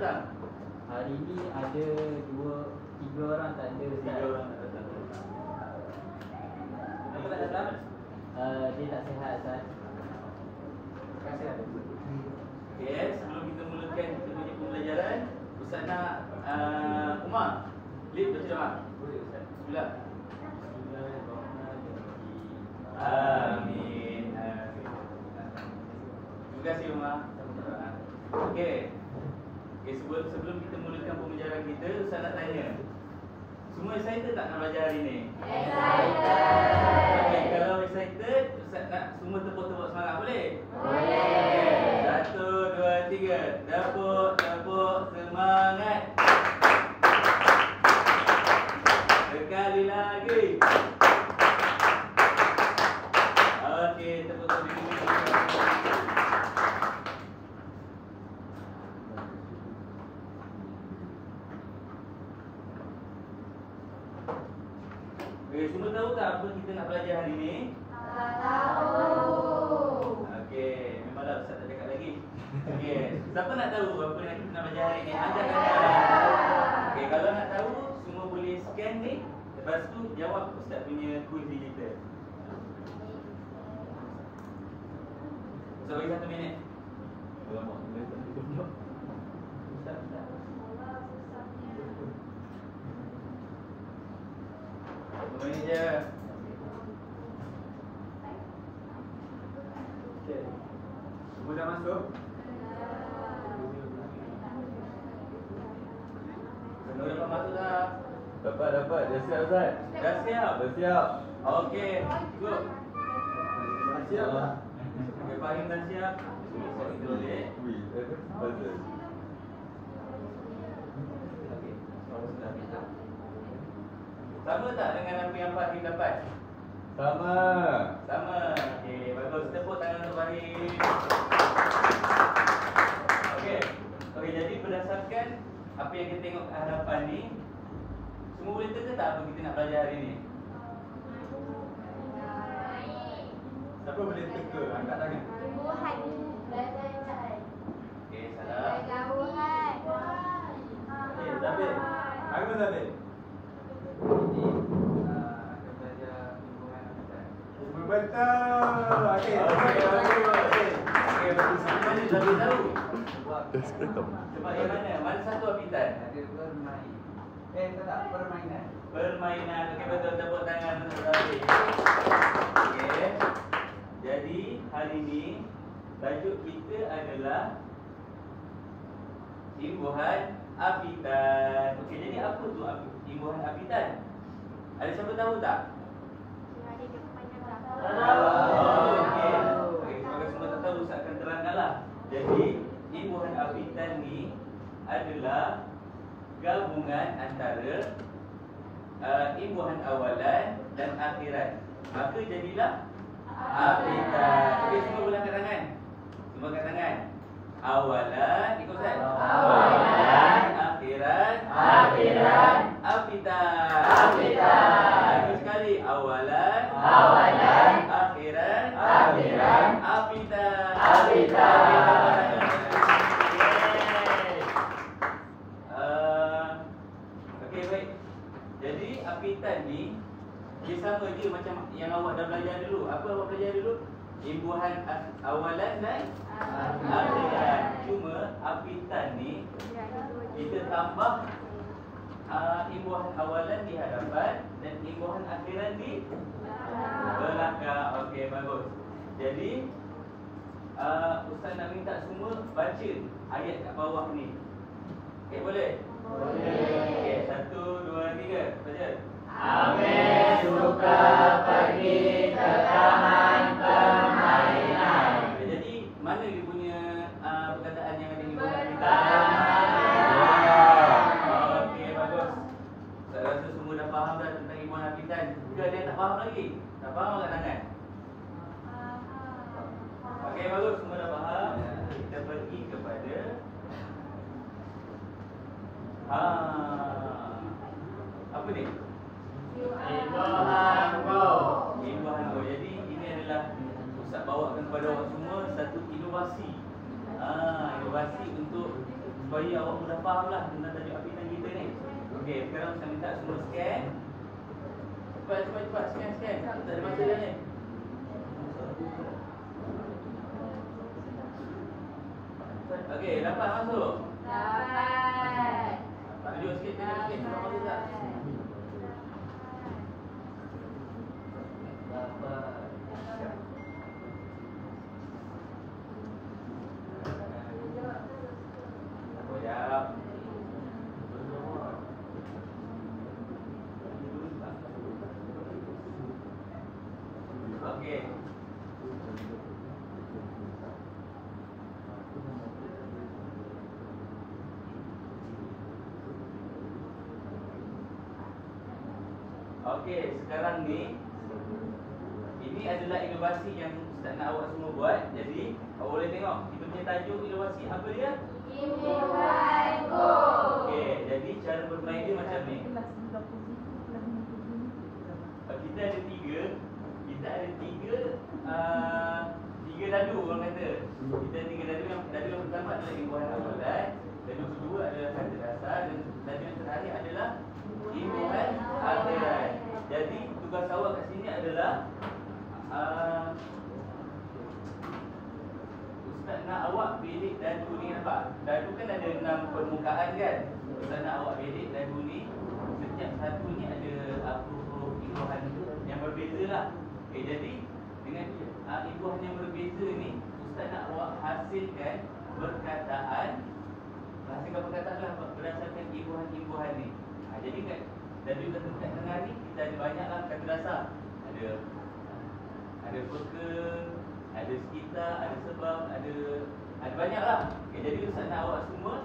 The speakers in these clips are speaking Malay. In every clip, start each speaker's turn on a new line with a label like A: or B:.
A: datang?
B: Hari ni ada 3 orang tak ada.
A: 3 orang tak datang. Kenapa tak datang?
B: Dia tak sihat, Ustaz.
A: Terima kasih. Okey, sebelum kita mulakan kita punya pembelajaran, Ustaz nak Umar, lead baca doa. Boleh Ustaz. Bismillah. Amin. Terima kasih Umar. Okey. Sebelum kita mulakan pembelajaran kita, Ustaz nak tanya. Semua excited tak nak belajar hari ni? Excited. Okey, kalau excited, Ustaz nak semua tepuk-tepuk semangat boleh? Boleh. 1, 2, 3. Tepuk semangat. Sekali lagi. Okey, tepuk dulu. Okey, semua tahu tak apa kita nak belajar hari ni?
C: Tak tahu.
A: Okey, memanglah Ustaz tak cakap lagi. Okey, siapa nak tahu apa yang kita nak belajar hari ni? Angkat tangan. Okey, kalau nak tahu, semua boleh scan ni. Lepas tu jawab Ustaz punya quiz digital. Ustaz bagi 1 minit. Alamak, boleh tak tunjuk? Ustaz. 1 minit je. Okey. Semua dah masuk? Semua dapat masuk tak?
D: Dapat. Dah siap Ustaz?
A: Dah siap?
D: Dah siap.
A: Okey, go.
D: Siap lah.
A: Okey, Fahim dah siap. Siap itu boleh.
D: Wih, puzzle.
A: Okey, baru sudah kita. Sama tak dengan apa yang Fahim dapat?
D: Sama.
A: Sama. Okey, bagus. Tepuk tangan untuk Fahim. Okey. Okey, jadi berdasarkan apa yang kita tengok ke hadapan ni, semua boleh teka tak apa kita nak belajar hari ni? Siapa boleh teka? Angkat tangan.
C: Tumbuhan. Belajar.
A: Okey, salah.
C: Gauhan.
A: Okey, Zabir. Aku Zabir. Ini akan belajar lingkungan habitat.
D: Betul. Okey.
A: Okey, bagus. Mana Zabir tahu?
D: Dah rekam.
A: Sebab yang mana? Mana satu habitat?
E: Ada bermain. Tak permainan.
A: Permainan. Okey, betul. Tepuk tangan untuk Zabir. Okey. Jadi, hari ni tajuk kita adalah imbuhan habitat. Okey, jadi apa tu imbuhan habitat? Ada siapa tahu tak? Okey. Okey, kalau semua tak tahu, Ustaz akan terangkanlah. Jadi, imbuhan habitat ni adalah gabungan antara imbuhan awalan dan akhiran. Maka jadilah habitat. Okey, semua boleh angkat tangan. Semua angkat tangan. Awalan, ikut Ustaz. Awalan, akhiran, habitat. Lagi sekali, awalan, akhiran, habitat. Okey, baik. Jadi habitat ni dia sama je macam yang awak dah belajar dulu. Apa awak belajar dulu? Imbuhan awalan dan akhiran. Cuma habitat ni kita tambah imbuhan awalan di hadapan dan imbuhan akhiran di belakang. Okey, bagus. Jadi Ustaz nak minta semua baca ayat kat bawah ni. Okey, boleh? Okey, 1, 2, 3. Baca.
B: Amir suka pergi ke taman permainan.
A: Jadi mana dia punya perkataan yang ada di bawah kita? Okey, bagus. Saya rasa semua dah faham dah tentang imbuhan habitat. Ke ada yang tak faham lagi? Tak faham angkat tangan. Okey, bagus, semua dah faham. Kita pergi kepada apa ni?
B: Imbuhan go.
A: Imbuhan go. Jadi ini adalah Ustaz bawakan kepada awak semua satu inovasi. Inovasi untuk supaya awak mudah faham lah tentang tajuk apitan kita ni. Okey, sekarang saya minta semua scan. Cepat, scan. Tak ada masa dah ni. Okey, dapat masuk?
C: Dapat.
A: Tunjuk sikit, dapat masuk tak? Sekejap. Okey. Okey, sekarang ni ini adalah inovasi yang Ustaz nak awak semua buat. Jadi, awak boleh tengok kita punya tajuk inovasi apa dia?
C: Imbuhanku.
A: Okey, jadi cara bermain dia macam ni. Kita ada tiga dadu orang kata. Kita ada tiga dadu. Dadu yang pertama adalah imbuhan awalan, dadu kedua adalah kata dasar, dan dadu yang terakhir adalah imbuhan akhiran. Jadi tugas awak kat sini adalah Ustaz nak awak bilik dadu ni, nampak? Dadu kan ada 6 permukaan kan? Ustaz nak awak bilik dadu ni, setiap satu ni ada huruf imbuhan yang berbeza lah. Okay, jadi dengan imbuhan yang berbeza ni, Ustaz nak awak hasilkan perkataan lah berdasarkan imbuhan ni. Jadi kat dadu kat tengah ni kita ada banyaklah kata dasar. Ada peka, ada sekitar, ada sebab, ada banyaklah. Okay, jadi Ustaz nak awak semua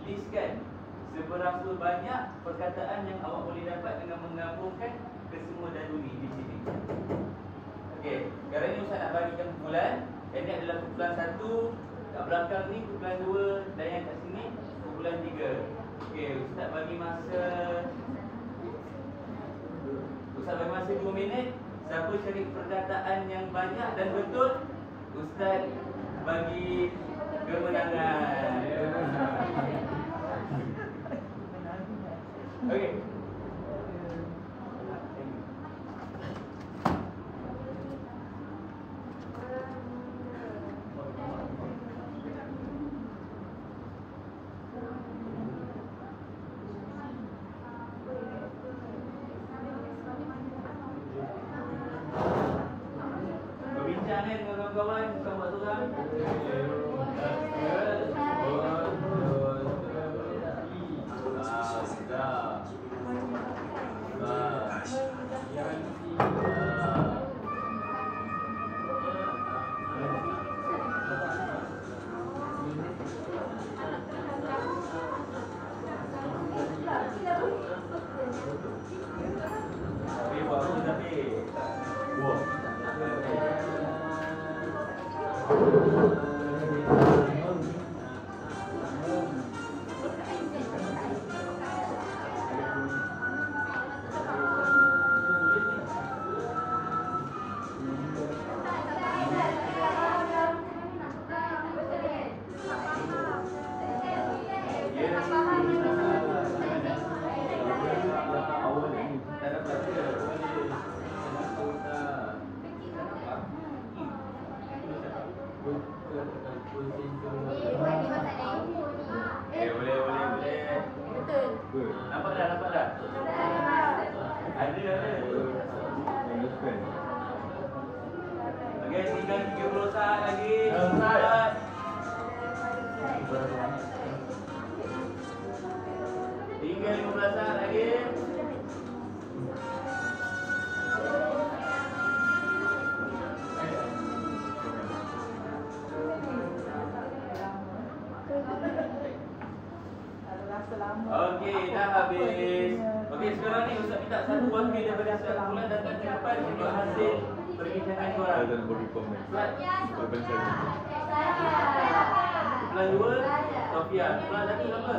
A: listkan seberapa banyak perkataan yang awak boleh dapat dengan menggabungkan ke semua dadu ni di sini. Okey, sekarang ni Ustaz nak bagikan kumpulan. Yang ni adalah kumpulan 1, kat belakang ni kumpulan 2, dan yang kat sini kumpulan 3. Okey, Ustaz bagi masa 2 minit. Siapa cari perkataan yang banyak dan betul, Ustaz bagi kemenangan. Okey. Berbincang dengan kawan-kawan, bukan buat seorang. Boleh. Betul. Nampak dah. Ada. Okey, tinggal 30 saat lagi. Tinggal 15 saat lagi. Okey, dah habis. Okey, sekarang ni Ustaz minta satu wakil daripada Ustaz Pulang datang ke depan untuk hasil perbincangan korang.
D: Saya nak bagi komen.
A: Kumpulan 2, Sofia. Kumpulan 1 siapa?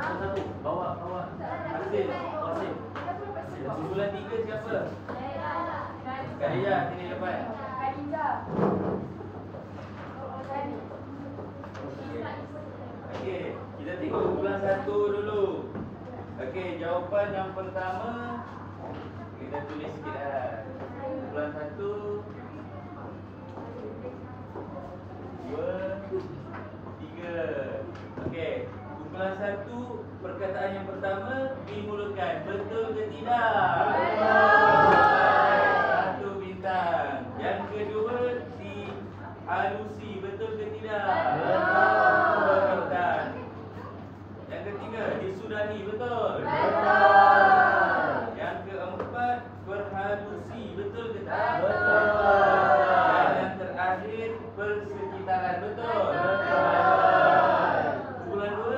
A: Satu, bawa hasil. Kumpulan 3 siapa? Khadijah, sini depan. Okey, kita tengok kumpulan 1 dulu. Okey, jawapan yang pertama kita tulis sikit lah. Kumpulan 1 2 3. Okey, kumpulan 1 perkataan yang pertama dimulakan. Betul ke tidak? Betul. 1 bintang. Yang kedua dihalusi. Betul ke tidak? Betul. Bintang. Yang ketiga disudahi. Betul? Betul. Yang keempat berhalusi. Betul ke tak? Betul. Dan yang terakhir persekitaran. Betul? Betul. Kumpulan 2.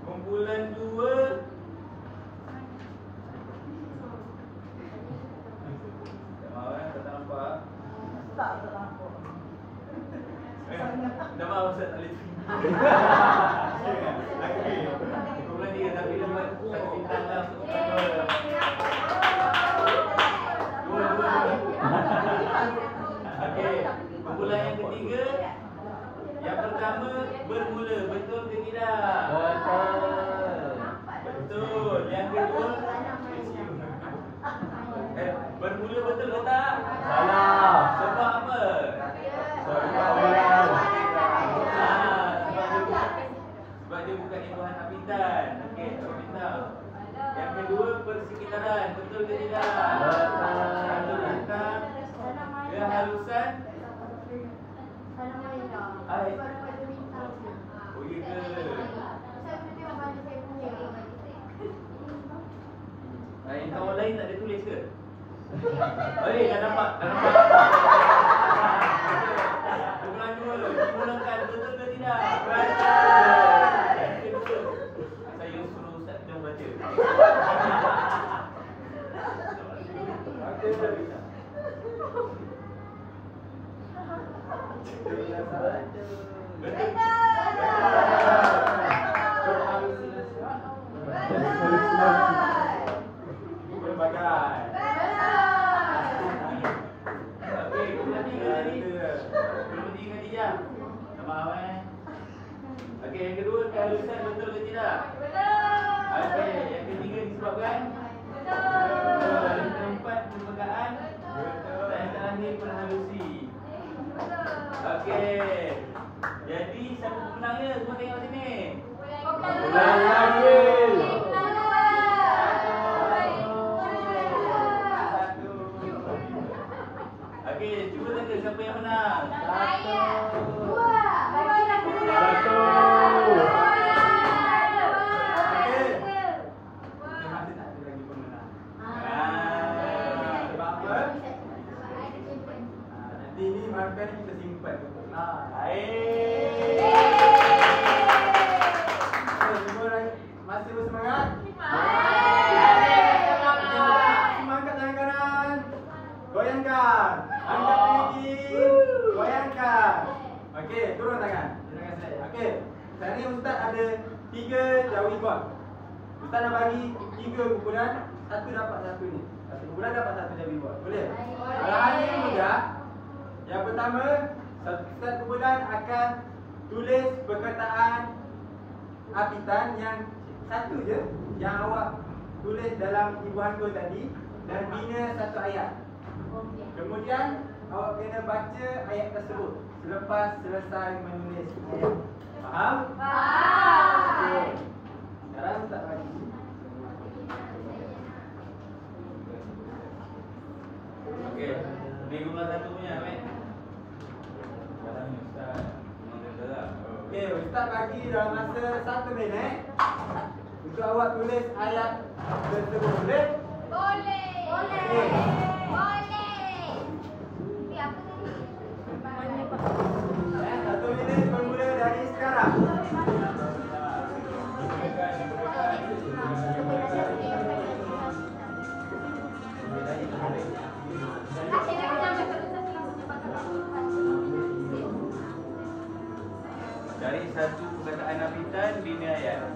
A: Kumpulan 2 tak mahu tak nampak.
E: Tak nampak.
A: Dah mahu Ustaz tak boleh terima. Kumpulan 3 tapi dapat 1 bintang lah. Okey, kumpulan yang ketiga. Yang pertama bermula. Betul ke tidak? Betul. Yang kedua bermula betul ke tak?
D: Salah.
A: Sebab apa?
D: Sebab
A: Sebab dia bukan imbuhan apitan. Okey, tak bintang. Yang kedua persekitaran. Betul ke tidak? Betul. Bintang. Kehalusan. Ai. Oh ya ke? Yang kawan lain tak ada tulis ke? Okey, dah nampak. Kumpulan 2 dimulakan. Betul ke tidak? Betul. Yang kedua, saya suruh Ustaz kita baca. Okey, yang kedua kehalusan. Betul ke tidak? Okey, yang ketiga disebabkan? Betul. Yang keempat permukaan? Betul. Dan yang terakhir perhalusi. Okey. Jadi siapa pemenangnya? Semua tengok sini.
D: Kumpulan lagi.
A: Okey, cuba tengok siapa yang menang.
D: 1.
E: Nanti ni markah ni kita simpan. Semua orang masih bersemangat? Semangat tangan kanan. Goyangkan. Angkat lagi. Goyangkan. Okey, turun tangan. Terima kasih. Okey. Sekarang ni Ustaz ada 3 jawapan. Ustaz nak bagi 3 kumpulan. Satu dapat satu ni. Satu kumpulan dapat satu jawapan. Boleh? Arahannya mudah. Yang pertama, setiap kumpulan akan tulis perkataan apitan yang satu je yang awak tulis dalam imbuhan gol tadi dan bina satu ayat. Kemudian awak kena baca ayat tersebut selepas selesai menulis ayat. Faham? Okey. Sekarang tak bagi.
A: Okey, ni kumpulan 1 punya, Mek. Sekarang ni Ustaz. Memang kata lah.
E: Okey, Ustaz bagi dalam masa 1 minit untuk awak tulis ayat tersebut. Boleh?
C: Boleh.
E: Okey.
C: Apa tadi?
E: 1 minit bermula dari sekarang.
A: Dari satu perkataan apitan bina ayat.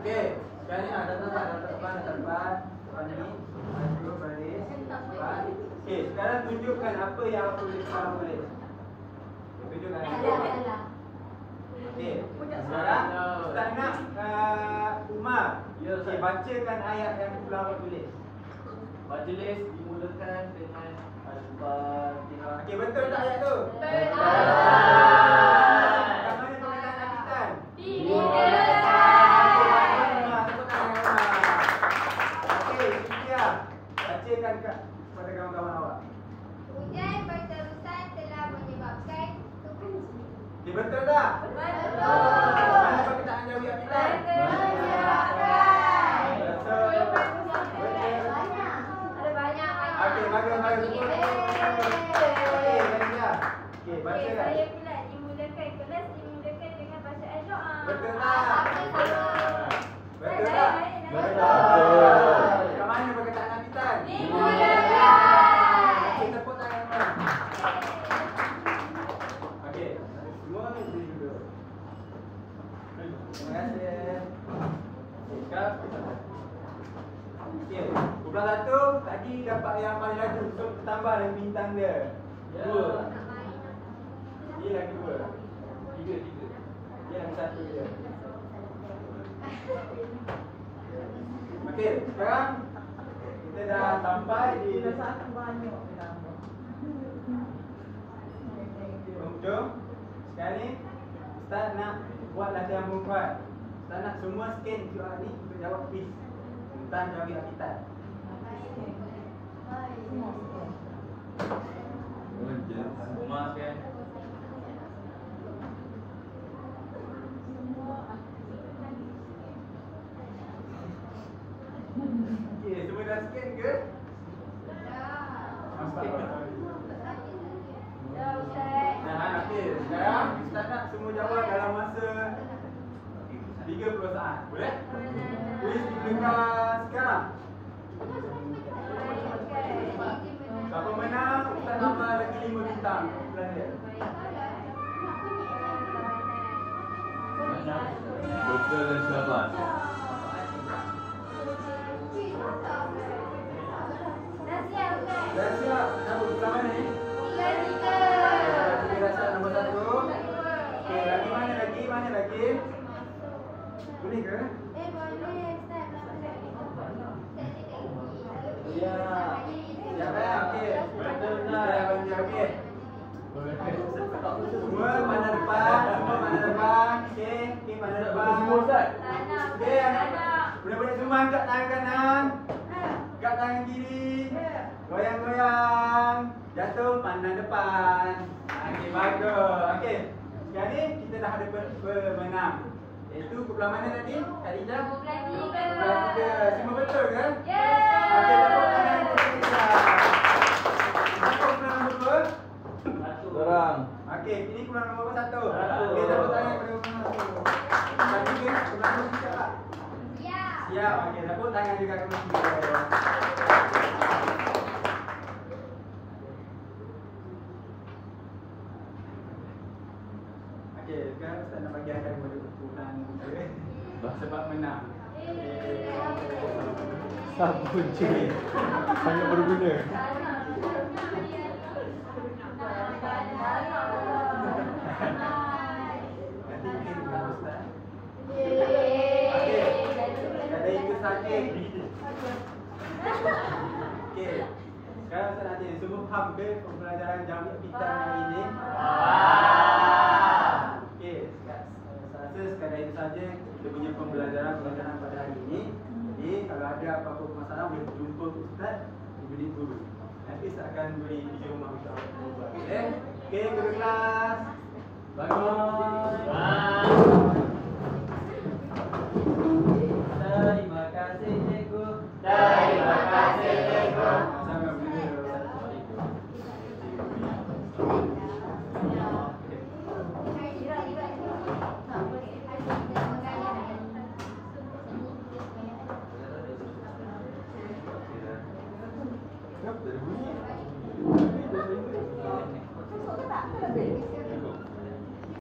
E: Okey, sekarang ni datang depan. Depan ni. Maju baris. Depan. Okey, sekarang tunjukkan apa yang apa boleh kamu boleh. Tunjukkan. Okey. Sekarang Ustaz nak Umar. Okey, bacakan ayat yang ulama tulis.
B: Majlis dimulakan dengan Al-Fatihah.
E: Okey, betul tak ayat tu?
C: Betul.
E: Kat mana perkataan Nabi? Okey, Sofia. Bacakan kepada kawan-kawan awak.
C: Hujan berterusan telah menyebabkan kebencian.
E: Okey, betul tak? Mana perkataan Jawi Abidan? Okey, bagus. Okey, Nadia. Okey, bacakan.
D: Saya pula dimulakan kelas dimulakan dengan bacaan doa.
E: Betul tak? Betul tak?
D: Betul.
E: Kat mana perkataan Nabi Tan?
D: Dimulakan.
E: Okey, tepuk tangan orang. Okey, semua beri duduk. Terima kasih. Okey, sekarang okey, kumpulan satu tadi dapat yang paling laju. So, tambah lagi bintang dia. Dua. Dia lagi dua. Tiga. Dia lagi satu je. Okey, sekarang kita dah sampai di Jom. Sekarang ni Ustaz nak buat latihan perempuan. Ustaz nak semua scan QR ni untuk jawab quiz tentang Jawi Abidan.
A: Umar kan.
E: Okey, semua dah scan ke? Okey, sekarang Ustaz nak semua jawab dalam masa 30 saat. Boleh? Kuis dimulakan sekarang. Siapa menang, Ustaz tambah lagi 5 bintang. Bulan dia.
A: Betul dan sabar.
E: Dah siap? Nak buat bersama ni? Kita dah siap nombor 1. Okey, lagi mana lagi? Boleh ke?
B: Ya.
E: Siap ya? Okey.
B: Betul
E: Kita
B: tak?
E: dah bagi okey. Semua mana depan? Okey, mana depan?
B: Semua Ustaz.
E: Okey, budak-budak semua angkat tangan kanan. Angkat tangan kiri. Goyang-goyang. Jatuh pandang depan. Okey, bagus. Okey. Sekarang ni kita dah ada pemenang. Iaitu kumpulan mana tadi? Khadijah? Kumpulan 3. Semua betul ke? Okey, tepuk tangan untuk Khadijah. Siapa kumpulan nombor 2?
B: Orang.
E: Okey, ini kumpulan nombor 1.
B: Satu.
E: Okey, tepuk tangan kepada kumpulan nombor 1. Kumpulan 3, kumpulan nombor 3 siap tak? Siap. Okey, tepuk tangan juga kepada kumpulan 3. Okey, sekarang Ustaz nak bagi akan kepada kumpulan 3 sebab menang.
B: Sabun cuy. Sangat berguna.
E: Nanti mungkin bukan Ustaz. Ada itu saja. Okey. Sekarang Ustaz nak tanya, semua faham ke pembelajaran Jawi Abidan hari ini? Okey, saya rasa sekadar itu saja kita punya pembelajaran pada hari ini. Jadi kalau ada apa-apa masalah boleh jumpa Ustaz di bilik guru. Nanti Ustaz akan beri video rumah untuk awak. Okey. Okey, guru kelas.
B: Bagus. Terima kasih cikgu.
D: Terima kasih cikgu.
E: Sama benda. Kenapa tak ada bunyi?